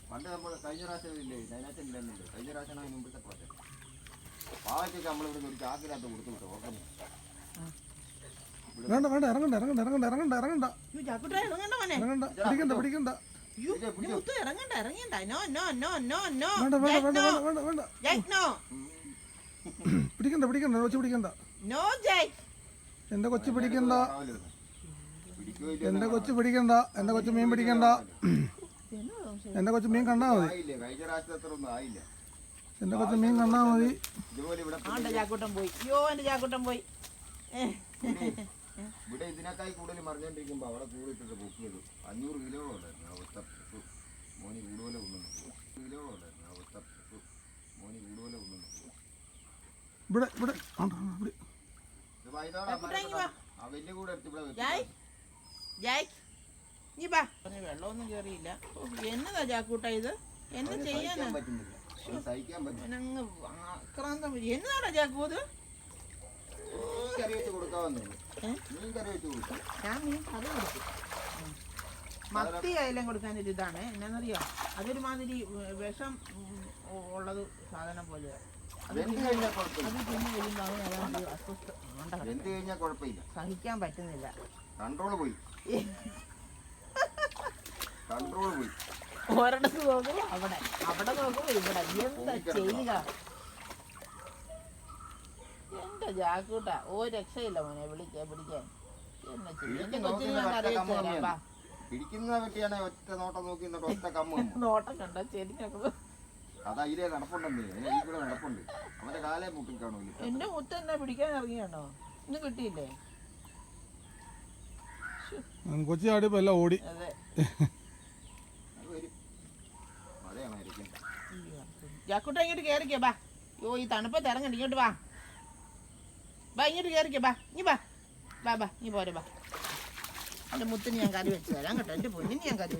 പണ്ട് നമ്മൾ കഴിഞ്ഞ പ്രാവശ്യം ഇല്ലേ അതിനകത്ത് ഇല്ലെന്നുണ്ട്. കഴിഞ്ഞ പ്രാവശ്യമാണ് അതിന് മുമ്പത്തെ പ്രാവശ്യം പാവയ്ക്കൊക്കെ നമ്മളിവിടെ ഒരു ചാക്കിനകത്ത് കൊടുത്തു വിട്ടോ. വേണ്ട വേണ്ട ഇറങ്ങണ്ട ഇറങ്ങണ്ട ഇറങ്ങണ്ട ഇറങ്ങണ്ട ഇറങ്ങണ്ട ഇറങ്ങണ്ട പിടിക്കണ്ട പിടിക്കണ്ട പിടിക്കണ്ട പിടിക്കണ്ട കൊച്ചു പിടിക്കണ്ട എന്റെ കൊച്ചു പിടിക്കണ്ട എന്റെ കൊച്ചു പിടിക്കണ്ട എന്റെ കൊച്ചു മീൻ പിടിക്കണ്ട എന്റെ കൊച്ചു മീൻ കണ്ടാ മതി എന്റെ കൊച്ചു മീൻ കണ്ടാ മതി ഇവിടെ ഇതിനേക്കായി കൂടുതൽ മറിഞ്ഞോണ്ടിരിക്കുമ്പോ അവിടെ കൂടിയിട്ടിട്ട് പൊക്കിയത് 500 കിലോ ഉണ്ടായിരുന്നു. അവസ്ഥ മോനി കൂടുതൽ ഉണ്ടെന്ന് കിലോ ഉണ്ടായിരുന്നു. അവസ്ഥ മോനി കൂടുതൽ ഉണ്ടെന്ന് ഇവിടെ ഇവിടെ ആ വലിയ കൂടെ എടുത്ത് ഇവിടെ വെള്ളമൊന്നും കേറിയില്ല. എന്നതാ ചാക്കൂട്ട ഇത്? എന്നെ ചെയ്യാനാ പറ്റുന്നില്ല, സഹിക്കാൻ പറ്റും. ആക്രാന്തം. എന്നതാടാ ചാക്കൂത്? കറി വെച്ച് കൊടുക്കാവുന്നേ. മീൻ കറി വെച്ച് കൊടുക്കാം. ഞാൻ മീൻ കറി കൊടുക്കും. മത്തി അയലം കൊടുക്കാനൊരു ഇതാണ്. എന്നാന്നറിയോ, അതൊരുമാതിരി വിഷം ഉള്ളത് സാധനം പോലെ. അത് പിന്നെ സഹിക്കാൻ പറ്റുന്നില്ല. കൺട്രോൾ പോയി. ഒരിടത്ത് നോക്കുമ്പോ അവിടെ, അവിടെ നോക്കുമ്പോ ഇവിടെ. എന്താ ചെയ്യുക എന്റെ ചാക്കൂട്ട? ഒരു രക്ഷയില്ല മോനെ പിടിക്കാൻ. എന്നാ ചെയ്യും? എന്റെ കൊച്ചിനെ ഞാൻ കറി വെച്ച് തരാം. പിടിക്കുന്ന വെട്ടിയാണ് ഒറ്റ നോട്ടം നോക്കി ഒറ്റ കമ്മ നോട്ടം കണ്ട ശരിക്കും അതാ ഇതിലെ നടപ്പുണ്ടെന്നേ. ഈ കൂടെ നടപ്പുണ്ട്. അവന്റെ കാലേ മുട്ടിൽ കാണൂല. എന്റെ മുത്ത എന്നാ പിടിക്കാൻ ഇറങ്ങിയാണോ? ഇന്ന് കിട്ടിയില്ലേ? കൊച്ചി ആടിയപ്പോ എല്ലാം ഓടി. അതെ ജാക്കൂട്ട ഇങ്ങോട്ട് കേറിക്കോ ബാ. യോ ഈ തണുപ്പത്ത് ഇറങ്ങണ്ട. ഇങ്ങോട്ട് വാ ഇങ്ങോട്ട് കേറിക്കോ ബാ. നീ ബാ നീ പോരെ ബാ. എന്റെ മുത്തിന് ഞാൻ കറി വെച്ച് തരാം കേട്ടോ. എന്റെ പൊന്നിന് ഞാൻ കറി വെച്ചു.